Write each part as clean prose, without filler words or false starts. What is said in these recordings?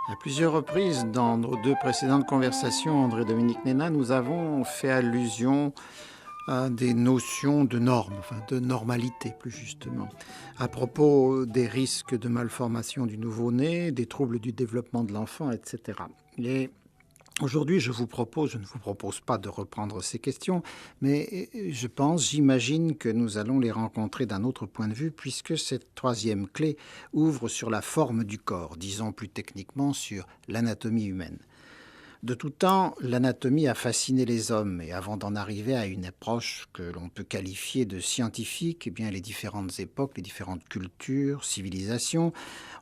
À plusieurs reprises, dans nos deux précédentes conversations, André-Dominique Nénin, nous avons fait allusion à des notions de normes, enfin de normalité plus justement, à propos des risques de malformation du nouveau-né, des troubles du développement de l'enfant, etc. Et aujourd'hui, je ne vous propose pas de reprendre ces questions, mais j'imagine que nous allons les rencontrer d'un autre point de vue, puisque cette troisième clé ouvre sur la forme du corps, disons plus techniquement sur l'anatomie humaine. De tout temps, l'anatomie a fasciné les hommes, et avant d'en arriver à une approche que l'on peut qualifier de scientifique, eh bien, les différentes époques, les différentes cultures, civilisations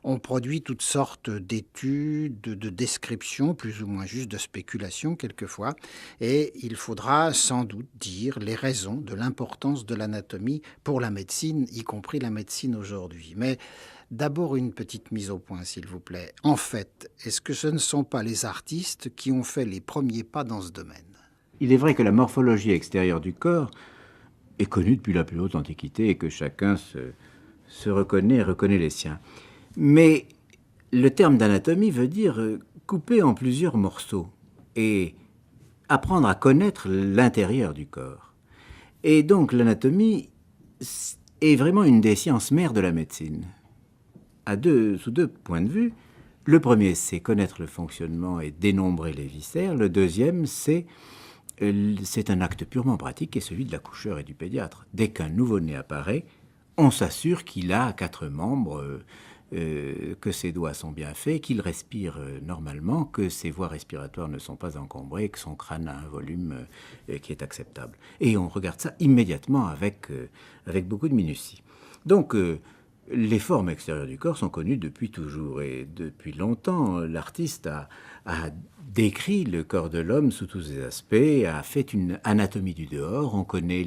ont produit toutes sortes d'études, de descriptions, plus ou moins justes, de spéculations quelquefois, et il faudra sans doute dire les raisons de l'importance de l'anatomie pour la médecine, y compris la médecine aujourd'hui. Mais d'abord, une petite mise au point, s'il vous plaît. En fait, est-ce que ce ne sont pas les artistes qui ont fait les premiers pas dans ce domaine? Il est vrai que la morphologie extérieure du corps est connue depuis la plus haute antiquité et que chacun se reconnaît et reconnaît les siens. Mais le terme d'anatomie veut dire couper en plusieurs morceaux et apprendre à connaître l'intérieur du corps. Et donc l'anatomie est vraiment une des sciences mères de la médecine, sous deux points de vue. Le premier, c'est connaître le fonctionnement et dénombrer les viscères. Le deuxième, c'est un acte purement pratique qui est celui de l'accoucheur et du pédiatre. Dès qu'un nouveau-né apparaît, on s'assure qu'il a 4 membres, que ses doigts sont bien faits, qu'il respire normalement, que ses voies respiratoires ne sont pas encombrées, que son crâne a un volume qui est acceptable. Et on regarde ça immédiatement avec beaucoup de minutie. Donc, les formes extérieures du corps sont connues depuis toujours et depuis longtemps. L'artiste a décrit le corps de l'homme sous tous ses aspects, a fait une anatomie du dehors. On connaît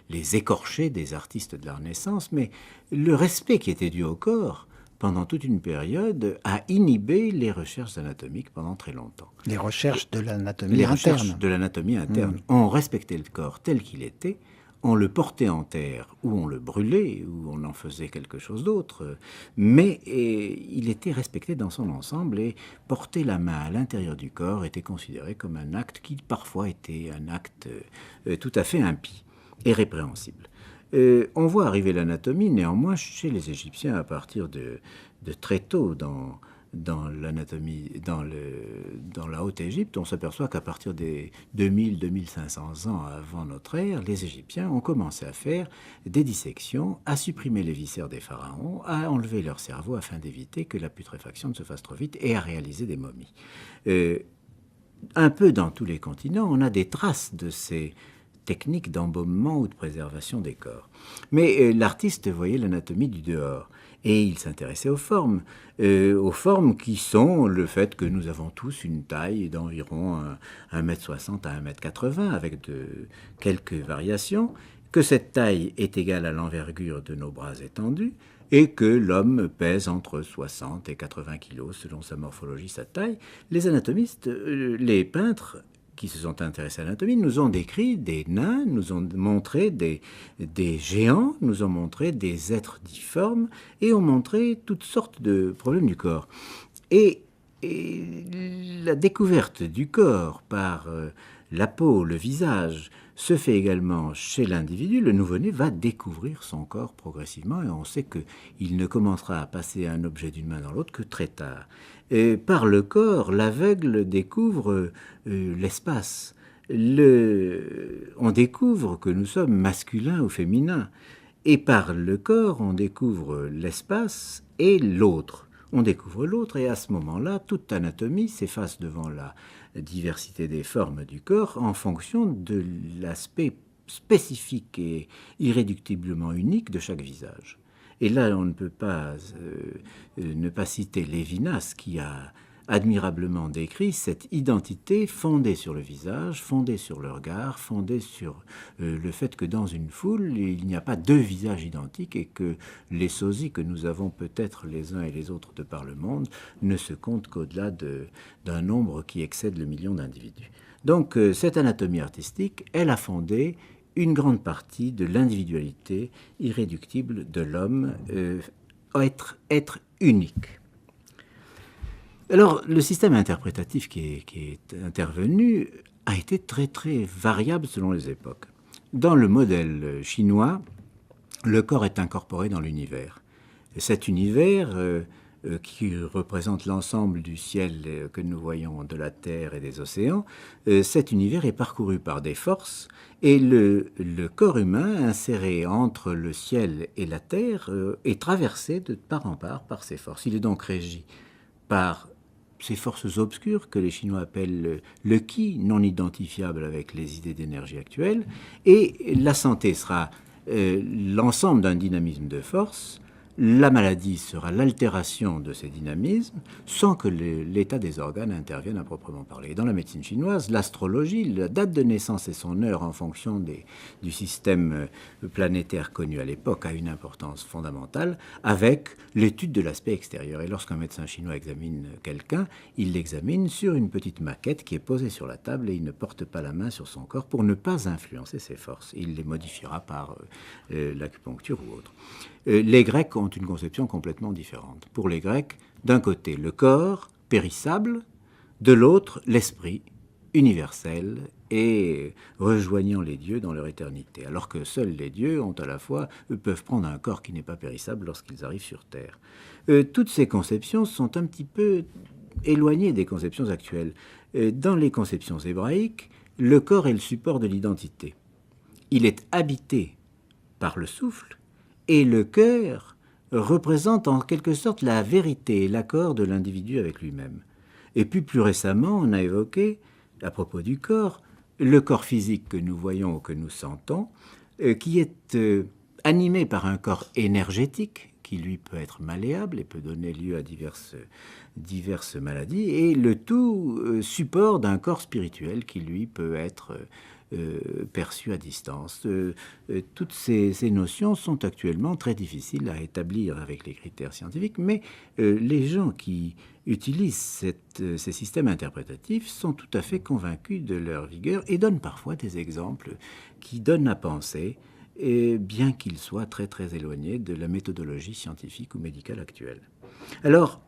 les écorchés des artistes de la Renaissance, mais le respect qui était dû au corps pendant toute une période a inhibé les recherches anatomiques pendant très longtemps. Les recherches de l'anatomie Les interne. recherches de l'anatomie interne. On respectait le corps tel qu'il était, on le portait en terre, ou on le brûlait, ou on en faisait quelque chose d'autre, mais il était respecté dans son ensemble, et porter la main à l'intérieur du corps était considéré comme un acte qui parfois était un acte tout à fait impie et répréhensible. On voit arriver l'anatomie néanmoins chez les Égyptiens à partir de très tôt dans l'anatomie, dans la Haute-Égypte. On s'aperçoit qu'à partir des 2000-2500 ans avant notre ère, les Égyptiens ont commencé à faire des dissections, à supprimer les viscères des pharaons, à enlever leur cerveau afin d'éviter que la putréfaction ne se fasse trop vite et à réaliser des momies. Un peu dans tous les continents, on a des traces de ces techniques d'embaumement ou de préservation des corps. Mais l'artiste voyait l'anatomie du dehors. Et il s'intéressait aux formes qui sont le fait que nous avons tous une taille d'environ 1,60 m à 1,80 m, avec quelques variations, que cette taille est égale à l'envergure de nos bras étendus, et que l'homme pèse entre 60 et 80 kilos selon sa morphologie, sa taille. Les anatomistes, les peintres, qui se sont intéressés à l'anatomie, nous ont décrit des nains, nous ont montré des géants, nous ont montré des êtres difformes et ont montré toutes sortes de problèmes du corps. Et la découverte du corps par la peau, le visage, se fait également chez l'individu. Le nouveau-né va découvrir son corps progressivement et on sait qu'il ne commencera à passer un objet d'une main dans l'autre que très tard. Et par le corps, l'aveugle découvre l'espace. On découvre que nous sommes masculins ou féminins. Et par le corps, on découvre l'espace et l'autre. On découvre l'autre et à ce moment-là, toute anatomie s'efface devant la diversité des formes du corps en fonction de l'aspect spécifique et irréductiblement unique de chaque visage. Et là, on ne peut pas ne pas citer Lévinas qui a admirablement décrit cette identité fondée sur le visage, fondée sur le regard, fondée sur le fait que dans une foule, il n'y a pas deux visages identiques et que les sosies que nous avons peut-être les uns et les autres de par le monde ne se comptent qu'au-delà d'un nombre qui excède le million d'individus. Donc cette anatomie artistique, elle a fondé une grande partie de l'individualité irréductible de l'homme, être unique. Alors, le système interprétatif qui est intervenu a été très très variable selon les époques. Dans le modèle chinois, le corps est incorporé dans l'univers. Et cet univers, qui représente l'ensemble du ciel que nous voyons, de la Terre et des océans, cet univers est parcouru par des forces, et le corps humain, inséré entre le ciel et la Terre, est traversé de part en part par ces forces. Il est donc régi par ces forces obscures que les Chinois appellent le qi, non identifiable avec les idées d'énergie actuelles, et la santé sera l'ensemble d'un dynamisme de force. La maladie sera l'altération de ces dynamismes sans que l'état des organes intervienne à proprement parler. Et dans la médecine chinoise, l'astrologie, la date de naissance et son heure en fonction du système planétaire connu à l'époque a une importance fondamentale avec l'étude de l'aspect extérieur. Et lorsqu'un médecin chinois examine quelqu'un, il l'examine sur une petite maquette qui est posée sur la table et il ne porte pas la main sur son corps pour ne pas influencer ses forces. Il les modifiera par l'acupuncture ou autre. Les Grecs ont une conception complètement différente. Pour les Grecs, d'un côté, le corps périssable, de l'autre, l'esprit universel et rejoignant les dieux dans leur éternité. Alors que seuls les dieux peuvent prendre un corps qui n'est pas périssable lorsqu'ils arrivent sur Terre. Toutes ces conceptions sont un petit peu éloignées des conceptions actuelles. Dans les conceptions hébraïques, le corps est le support de l'identité. Il est habité par le souffle, et le cœur représente en quelque sorte la vérité et l'accord de l'individu avec lui-même. Et puis plus récemment, on a évoqué, à propos du corps, le corps physique que nous voyons ou que nous sentons, qui est animé par un corps énergétique, qui lui peut être malléable et peut donner lieu à diverses maladies, et le tout support d'un corps spirituel qui lui peut être perçu à distance. Toutes ces notions sont actuellement très difficiles à établir avec les critères scientifiques, mais les gens qui utilisent ces systèmes interprétatifs sont tout à fait convaincus de leur vigueur et donnent parfois des exemples qui donnent à penser, et bien qu'ils soient très très éloignés de la méthodologie scientifique ou médicale actuelle. Alors,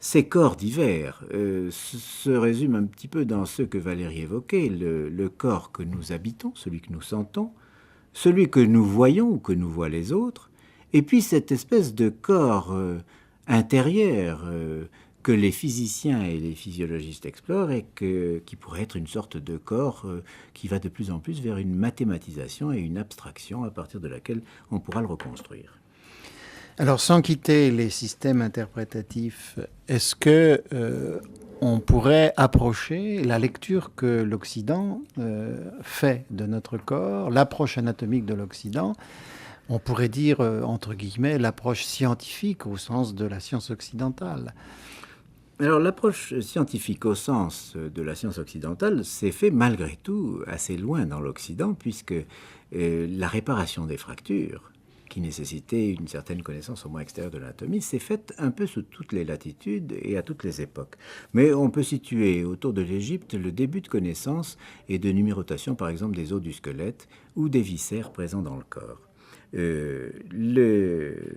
ces corps divers se résument un petit peu dans ce que Valérie évoquait, le corps que nous habitons, celui que nous sentons, celui que nous voyons ou que nous voient les autres, et puis cette espèce de corps intérieur que les physiciens et les physiologistes explorent et qui pourrait être une sorte de corps qui va de plus en plus vers une mathématisation et une abstraction à partir de laquelle on pourra le reconstruire. Alors, sans quitter les systèmes interprétatifs, est-ce que on pourrait approcher la lecture que l'Occident fait de notre corps, l'approche anatomique de l'Occident, on pourrait dire, entre guillemets, l'approche scientifique au sens de la science occidentale? Alors, l'approche scientifique au sens de la science occidentale s'est fait malgré tout assez loin dans l'Occident, puisque la réparation des fractures, qui nécessitait une certaine connaissance au moins extérieure de l'anatomie, s'est faite un peu sous toutes les latitudes et à toutes les époques. Mais on peut situer autour de l'Égypte le début de connaissance et de numérotation, par exemple, des os du squelette ou des viscères présents dans le corps.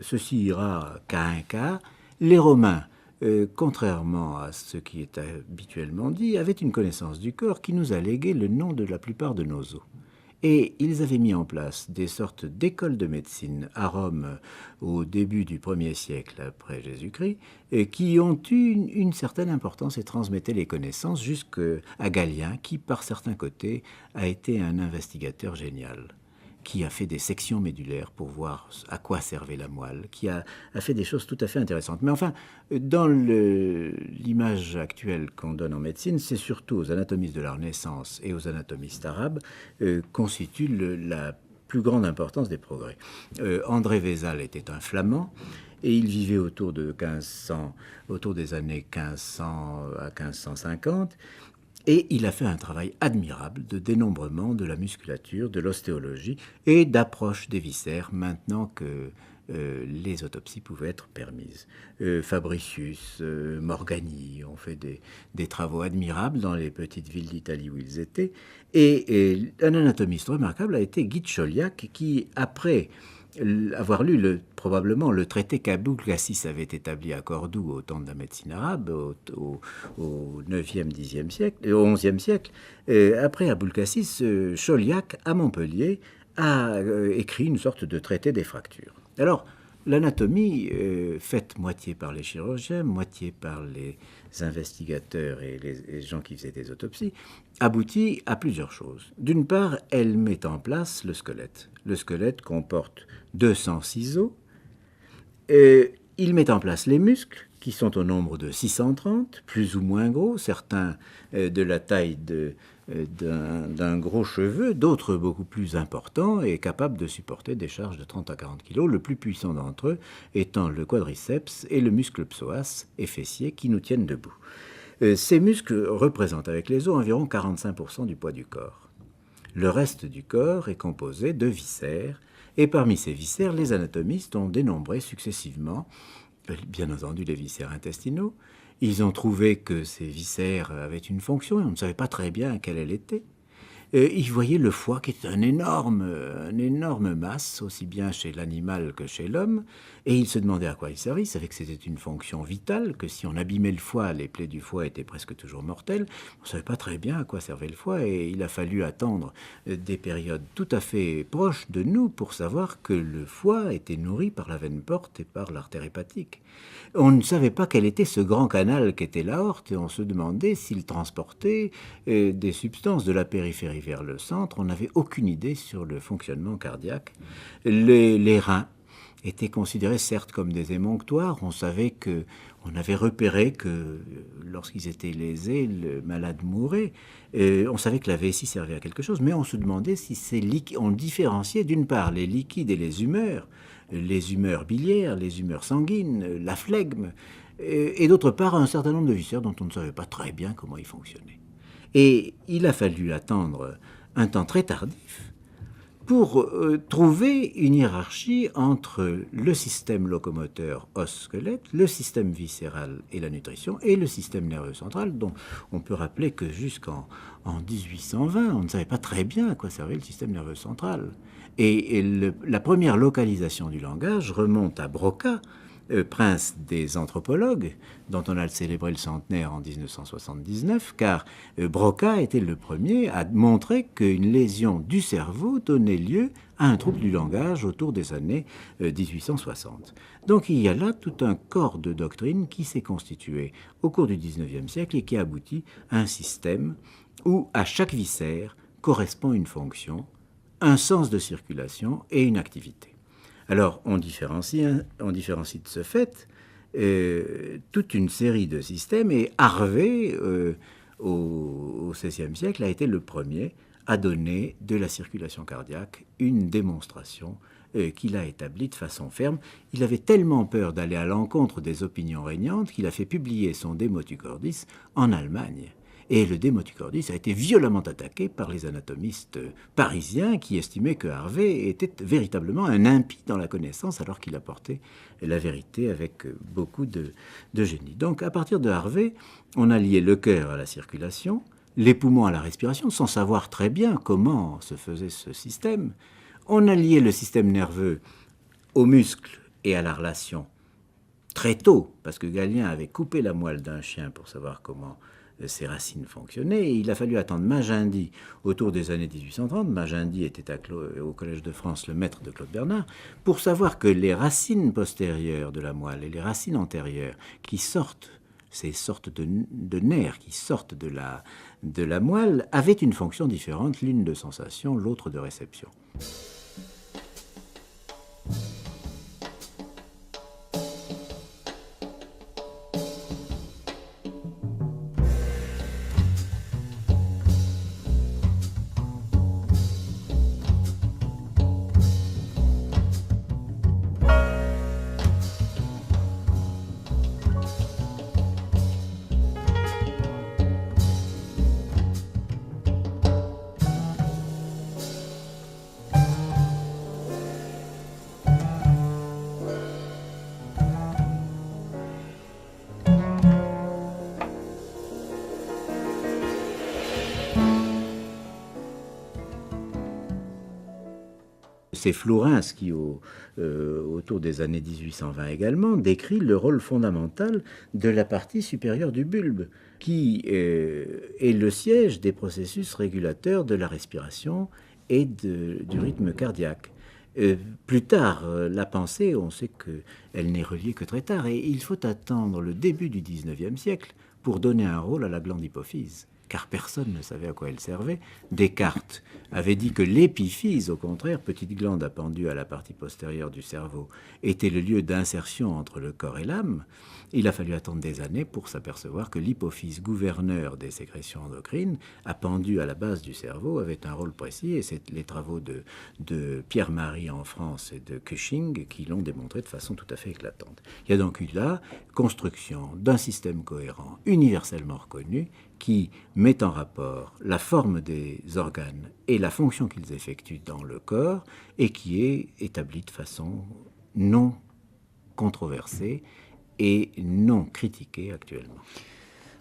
Ceci ira cas un cas. Les Romains, contrairement à ce qui est habituellement dit, avaient une connaissance du corps qui nous a légué le nom de la plupart de nos os. Et ils avaient mis en place des sortes d'écoles de médecine à Rome au début du 1er siècle après Jésus-Christ, qui ont eu une certaine importance et transmettaient les connaissances jusqu'à Galien, qui par certains côtés a été un investigateur génial, qui a fait des sections médulaires pour voir à quoi servait la moelle, qui a fait des choses tout à fait intéressantes. Mais enfin, dans l'image actuelle qu'on donne en médecine, c'est surtout aux anatomistes de la Renaissance et aux anatomistes arabes constitue la plus grande importance des progrès. André Vézal était un Flamand, et il vivait autour des années 1500 à 1550, et il a fait un travail admirable de dénombrement de la musculature, de l'ostéologie et d'approche des viscères maintenant que les autopsies pouvaient être permises. Fabricius, Morgagni ont fait des travaux admirables dans les petites villes d'Italie où ils étaient. Et un anatomiste remarquable a été Guy de Chauliac qui, après avoir lu probablement le traité qu'Abulcasis avait établi à Cordoue au temps de la médecine arabe, au 9e, 10e siècle, au 11e siècle. Après Abulcasis, Chauliac, à Montpellier, a écrit une sorte de traité des fractures. Alors, l'anatomie, faite moitié par les chirurgiens, moitié par les investigateurs et les gens qui faisaient des autopsies, aboutit à plusieurs choses. D'une part, elle met en place le squelette. Le squelette comporte 200 ciseaux. Il met en place les muscles, qui sont au nombre de 630, plus ou moins gros, certains de la taille d'un gros cheveu, d'autres beaucoup plus importants et capables de supporter des charges de 30 à 40 kg, le plus puissant d'entre eux étant le quadriceps et le muscle psoas et fessier qui nous tiennent debout. Ces muscles représentent avec les os environ 45% du poids du corps. Le reste du corps est composé de viscères, et parmi ces viscères, les anatomistes ont dénombré successivement, bien entendu, les viscères intestinaux. Ils ont trouvé que ces viscères avaient une fonction, et on ne savait pas très bien quelle elle était. Ils voyaient le foie qui était une énorme masse, aussi bien chez l'animal que chez l'homme, et ils se demandaient à quoi il servait. Ils savaient que c'était une fonction vitale, que si on abîmait le foie, les plaies du foie étaient presque toujours mortelles. On ne savait pas très bien à quoi servait le foie, et il a fallu attendre des périodes tout à fait proches de nous pour savoir que le foie était nourri par la veine porte et par l'artère hépatique. On ne savait pas quel était ce grand canal qu'était l'aorte, et on se demandait s'il transportait des substances de la périphérie vers le centre. On n'avait aucune idée sur le fonctionnement cardiaque. Les reins étaient considérés certes comme des émonctoires. On avait repéré que lorsqu'ils étaient lésés, le malade mourait. On savait que la vessie servait à quelque chose, mais on se demandait si on différenciait d'une part les liquides et les humeurs biliaires, les humeurs sanguines, la flegme, et d'autre part un certain nombre de viscères dont on ne savait pas très bien comment ils fonctionnaient. Et il a fallu attendre un temps très tardif pour trouver une hiérarchie entre le système locomoteur os-squelette, le système viscéral et la nutrition, et le système nerveux central, dont on peut rappeler que jusqu'en 1820, on ne savait pas très bien à quoi servait le système nerveux central. Et la première localisation du langage remonte à Broca, prince des anthropologues, dont on a célébré le centenaire en 1979, car Broca était le premier à montrer qu'une lésion du cerveau donnait lieu à un trouble du langage autour des années 1860. Donc il y a là tout un corps de doctrine qui s'est constitué au cours du 19e siècle et qui aboutit à un système où à chaque viscère correspond une fonction, un sens de circulation et une activité. Alors, on différencie de ce fait toute une série de systèmes, et Harvey, au XVIe siècle, a été le premier à donner de la circulation cardiaque une démonstration qu'il a établie de façon ferme. Il avait tellement peur d'aller à l'encontre des opinions régnantes qu'il a fait publier son De Motu Cordis en Allemagne. Et le De Motu Cordis a été violemment attaqué par les anatomistes parisiens qui estimaient que Harvey était véritablement un impie dans la connaissance alors qu'il apportait la vérité avec beaucoup de génie. Donc à partir de Harvey, on a lié le cœur à la circulation, les poumons à la respiration, sans savoir très bien comment se faisait ce système. On a lié le système nerveux aux muscles et à la relation très tôt, parce que Galien avait coupé la moelle d'un chien pour savoir comment ses racines fonctionnaient, et il a fallu attendre Magendie autour des années 1830. Magendie était au Collège de France le maître de Claude Bernard, pour savoir que les racines postérieures de la moelle et les racines antérieures qui sortent, ces sortes de nerfs qui sortent de la moelle, avaient une fonction différente, l'une de sensation, l'autre de réception. C'est Flourens qui, autour des années 1820 également, décrit le rôle fondamental de la partie supérieure du bulbe, qui est le siège des processus régulateurs de la respiration et du rythme cardiaque. Plus tard, la pensée, on sait qu'elle n'est reliée que très tard, et il faut attendre le début du XIXe siècle pour donner un rôle à la glande hypophyse, car personne ne savait à quoi elle servait. Descartes avait dit que l'épiphyse, au contraire, petite glande appendue à la partie postérieure du cerveau, était le lieu d'insertion entre le corps et l'âme. Il a fallu attendre des années pour s'apercevoir que l'hypophyse, gouverneur des sécrétions endocrines, appendue à la base du cerveau, avait un rôle précis, et c'est les travaux de Pierre-Marie en France et de Cushing qui l'ont démontré de façon tout à fait éclatante. Il y a donc eu là construction d'un système cohérent, universellement reconnu, qui met en rapport la forme des organes et la fonction qu'ils effectuent dans le corps, et qui est établi de façon non controversée et non critiquée actuellement.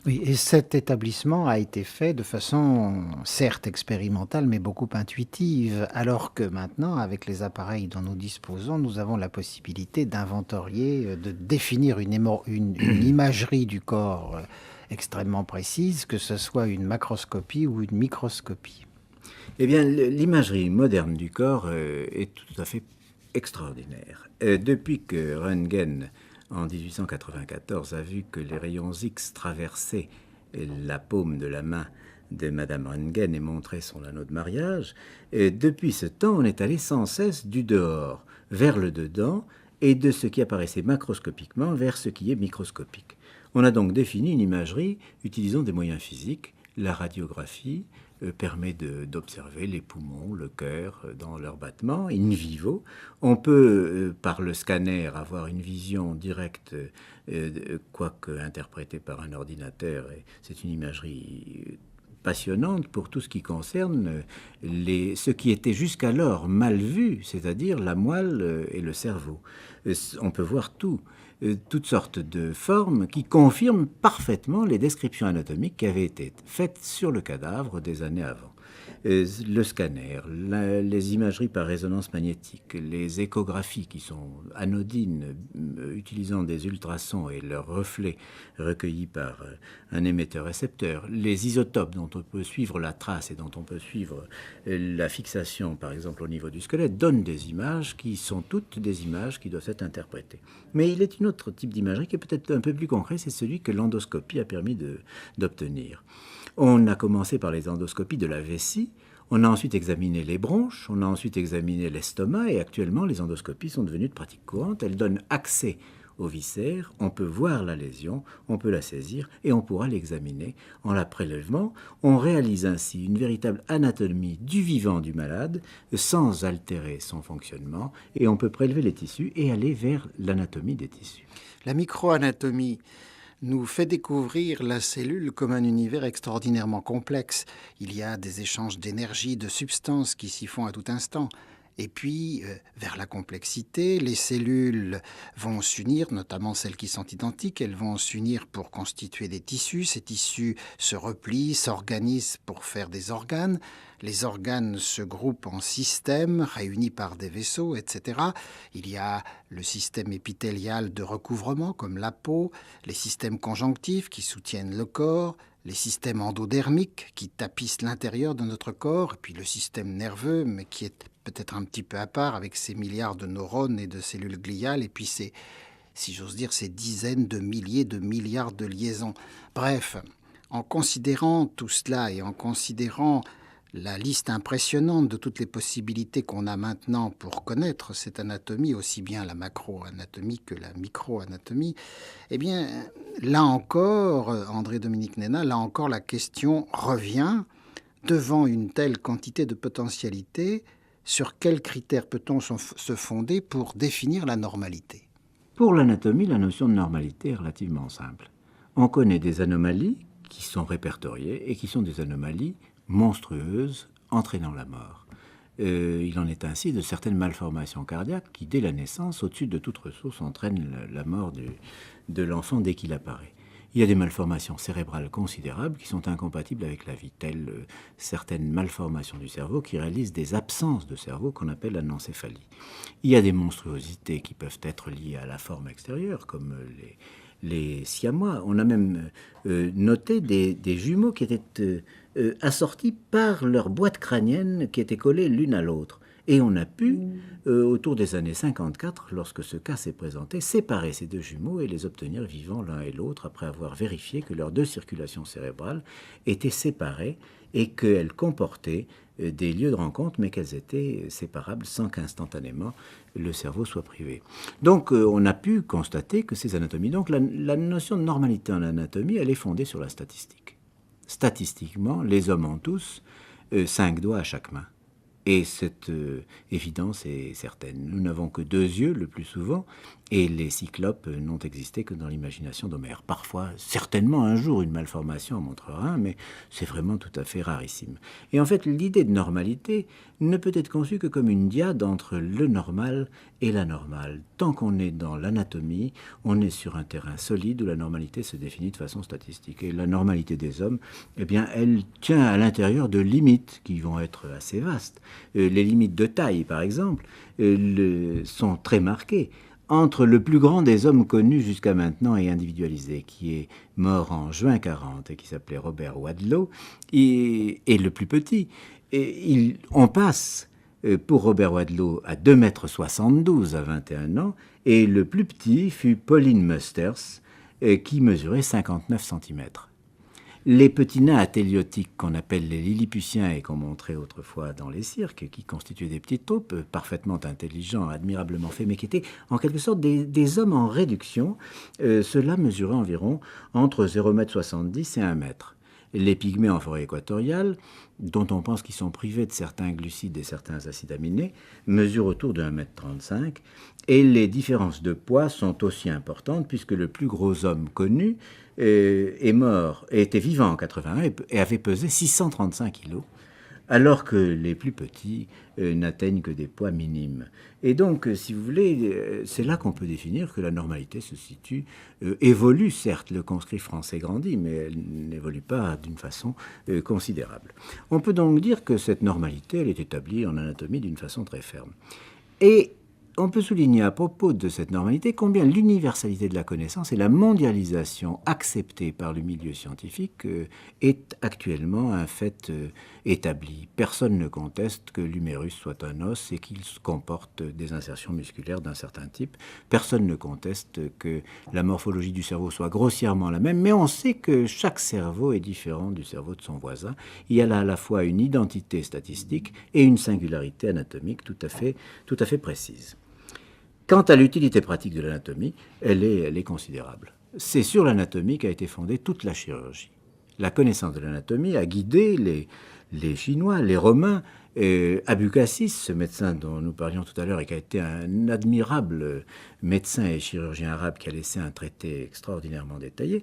Oui, et cet établissement a été fait de façon certes expérimentale, mais beaucoup intuitive, alors que maintenant, avec les appareils dont nous disposons, nous avons la possibilité d'inventorier, de définir une imagerie du corps extrêmement précise, que ce soit une macroscopie ou une microscopie. Eh bien, l'imagerie moderne du corps est tout à fait extraordinaire. Depuis que Röntgen, en 1894, a vu que les rayons X traversaient la paume de la main de Madame Röntgen et montraient son anneau de mariage, depuis ce temps, on est allé sans cesse du dehors vers le dedans, et de ce qui apparaissait macroscopiquement vers ce qui est microscopique. On a donc défini une imagerie utilisant des moyens physiques. La radiographie permet d'observer les poumons, le cœur dans leur battement, in vivo. On peut, par le scanner, avoir une vision directe, quoique interprétée par un ordinateur. Et c'est une imagerie passionnante pour tout ce qui concerne ce qui était jusqu'alors mal vu, c'est-à-dire la moelle et le cerveau. On peut voir toutes sortes de formes qui confirment parfaitement les descriptions anatomiques qui avaient été faites sur le cadavre des années avant. Le scanner, les imageries par résonance magnétique, les échographies qui sont anodines, utilisant des ultrasons et leurs reflets recueillis par un émetteur-récepteur, les isotopes dont on peut suivre la trace et dont on peut suivre la fixation, par exemple au niveau du squelette, donnent des images qui sont toutes des images qui doivent être interprétées. Mais il est un autre type d'imagerie qui est peut-être un peu plus concret, c'est celui que l'endoscopie a permis d'obtenir. On a commencé par les endoscopies de la vessie, on a ensuite examiné les bronches, on a ensuite examiné l'estomac, et actuellement les endoscopies sont devenues de pratique courante. Elles donnent accès aux viscères, on peut voir la lésion, on peut la saisir et on pourra l'examiner en la prélevant. On réalise ainsi une véritable anatomie du vivant du malade sans altérer son fonctionnement, et on peut prélever les tissus et aller vers l'anatomie des tissus. La microanatomie nous fait découvrir la cellule comme un univers extraordinairement complexe. Il y a des échanges d'énergie, de substances qui s'y font à tout instant. Et puis, vers la complexité, les cellules vont s'unir, notamment celles qui sont identiques, elles vont s'unir pour constituer des tissus. Ces tissus se replient, s'organisent pour faire des organes. Les organes se groupent en systèmes réunis par des vaisseaux, etc. Il y a le système épithélial de recouvrement, comme la peau, les systèmes conjonctifs qui soutiennent le corps, les systèmes endodermiques qui tapissent l'intérieur de notre corps, et puis le système nerveux, mais qui est peut-être un petit peu à part avec ses milliards de neurones et de cellules gliales, et puis ces, si j'ose dire, ces dizaines de milliers de milliards de liaisons. Bref, en considérant tout cela et en considérant la liste impressionnante de toutes les possibilités qu'on a maintenant pour connaître cette anatomie, aussi bien la macroanatomie que la microanatomie, eh bien, là encore, André-Dominique Nénat, là encore, la question revient devant une telle quantité de potentialités. Sur quels critères peut-on se fonder pour définir la normalité ? Pour l'anatomie, la notion de normalité est relativement simple. On connaît des anomalies qui sont répertoriées et qui sont des anomalies monstrueuses entraînant la mort. Il en est ainsi de certaines malformations cardiaques qui, dès la naissance, au-dessus de toute ressource, entraînent la mort de l'enfant dès qu'il apparaît. Il y a des malformations cérébrales considérables qui sont incompatibles avec la vie, telles certaines malformations du cerveau qui réalisent des absences de cerveau qu'on appelle l'anencéphalie. Il y a des monstruosités qui peuvent être liées à la forme extérieure, comme les siamois. On a même noté des jumeaux qui étaient assortis par leur boîte crânienne qui était collée l'une à l'autre. Et on a pu, autour des années 54, lorsque ce cas s'est présenté, séparer ces deux jumeaux et les obtenir vivants l'un et l'autre après avoir vérifié que leurs deux circulations cérébrales étaient séparées et qu'elles comportaient des lieux de rencontre, mais qu'elles étaient séparables sans qu'instantanément le cerveau soit privé. Donc on a pu constater que ces anatomies... Donc la notion de normalité en anatomie, elle est fondée sur la statistique. Statistiquement, les hommes ont tous 5 doigts à chaque main. Et cette évidence est certaine. Nous n'avons que 2 yeux le plus souvent, et les cyclopes n'ont existé que dans l'imagination d'Homère. Parfois, certainement un jour, une malformation en montrera un, mais c'est vraiment tout à fait rarissime. Et en fait, l'idée de normalité ne peut être conçue que comme une diade entre le normal et l'anormal. Tant qu'on est dans l'anatomie, on est sur un terrain solide où la normalité se définit de façon statistique. Et la normalité des hommes, eh bien, elle tient à l'intérieur de limites qui vont être assez vastes. Les limites de taille, par exemple, sont très marquées. Entre le plus grand des hommes connus jusqu'à maintenant et individualisé, qui est mort en juin 40 et qui s'appelait Robert Wadlow, et le plus petit. On passe pour Robert Wadlow à 2,72 m à 21 ans, et le plus petit fut Pauline Musters, qui mesurait 59 cm. Les petits nains atéliotiques qu'on appelle les Lilliputiens et qu'on montrait autrefois dans les cirques, qui constituaient des petites troupes parfaitement intelligents, admirablement faits, mais qui étaient en quelque sorte des hommes en réduction, ceux-là mesuraient environ entre 0,70 m et 1 m. Les pygmées en forêt équatoriale, dont on pense qu'ils sont privés de certains glucides et certains acides aminés, mesurent autour de 1,35 m. Et les différences de poids sont aussi importantes, puisque le plus gros homme connu est mort, était vivant en 81 et avait pesé 635 kilos, alors que les plus petits n'atteignent que des poids minimes. Et donc, si vous voulez, c'est là qu'on peut définir que la normalité se situe, évolue, certes, le conscrit français grandit, mais elle n'évolue pas d'une façon considérable. On peut donc dire que cette normalité, elle est établie en anatomie d'une façon très ferme. Et on peut souligner à propos de cette normalité combien l'universalité de la connaissance et la mondialisation acceptée par le milieu scientifique est actuellement un fait établi. Personne ne conteste que l'humérus soit un os et qu'il comporte des insertions musculaires d'un certain type. Personne ne conteste que la morphologie du cerveau soit grossièrement la même, mais on sait que chaque cerveau est différent du cerveau de son voisin. Il y a là à la fois une identité statistique et une singularité anatomique tout à fait précise. Quant à l'utilité pratique de l'anatomie, elle est considérable. C'est sur l'anatomie qu'a été fondée toute la chirurgie. La connaissance de l'anatomie a guidé les Chinois, les Romains. Abulcasis, ce médecin dont nous parlions tout à l'heure et qui a été un admirable médecin et chirurgien arabe qui a laissé un traité extraordinairement détaillé,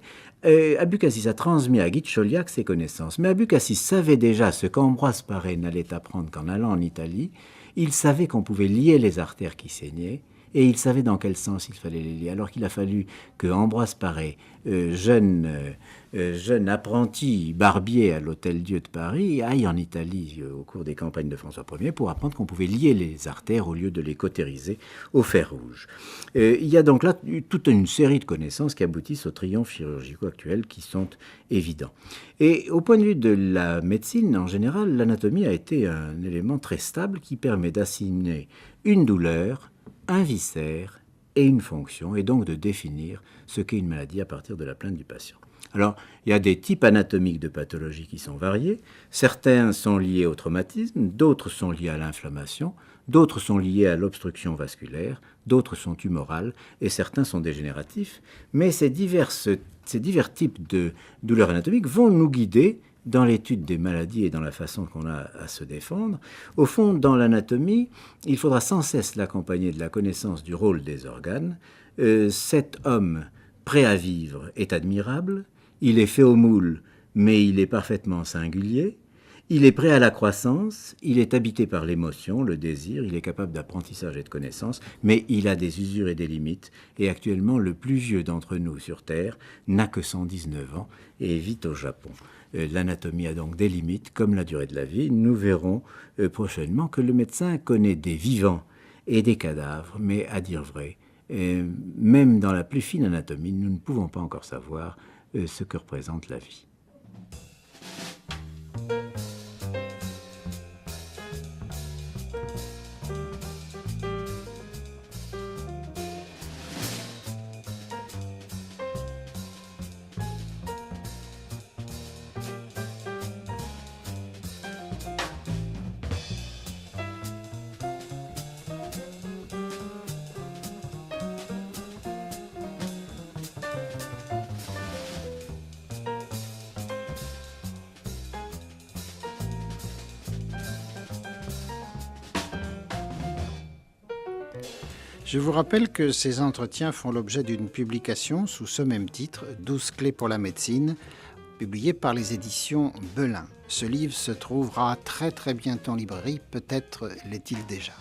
Abulcasis a transmis à Guy de Chauliac ses connaissances. Mais Abulcasis savait déjà ce qu'Ambroise Paré n'allait apprendre qu'en allant en Italie. Il savait qu'on pouvait lier les artères qui saignaient, et il savait dans quel sens il fallait les lier. Alors qu'il a fallu que Ambroise Paré, jeune apprenti barbier à l'Hôtel-Dieu de Paris, aille en Italie au cours des campagnes de François Ier pour apprendre qu'on pouvait lier les artères au lieu de les cautériser au fer rouge. Il y a donc là toute une série de connaissances qui aboutissent aux triomphes chirurgicaux actuels qui sont évidents. Et au point de vue de la médecine, en général, l'anatomie a été un élément très stable qui permet d'assigner une douleur, un viscère et une fonction, et donc de définir ce qu'est une maladie à partir de la plainte du patient. Alors, il y a des types anatomiques de pathologies qui sont variés. Certains sont liés au traumatisme, d'autres sont liés à l'inflammation, d'autres sont liés à l'obstruction vasculaire, d'autres sont tumorales, et certains sont dégénératifs. Mais ces divers types de douleurs anatomiques vont nous guider dans l'étude des maladies et dans la façon qu'on a à se défendre. Au fond, dans l'anatomie, il faudra sans cesse l'accompagner de la connaissance du rôle des organes. Cet homme prêt à vivre est admirable, il est fait au moule, mais il est parfaitement singulier. Il est prêt à la croissance, il est habité par l'émotion, le désir, il est capable d'apprentissage et de connaissance, mais il a des usures et des limites, et actuellement le plus vieux d'entre nous sur Terre n'a que 119 ans et vit au Japon. L'anatomie a donc des limites, comme la durée de la vie. Nous verrons prochainement que le médecin connaît des vivants et des cadavres, mais à dire vrai, même dans la plus fine anatomie, nous ne pouvons pas encore savoir ce que représente la vie. Je vous rappelle que ces entretiens font l'objet d'une publication sous ce même titre, 12 clés pour la médecine, publiée par les éditions Belin. Ce livre se trouvera très bientôt en librairie, peut-être l'est-il déjà.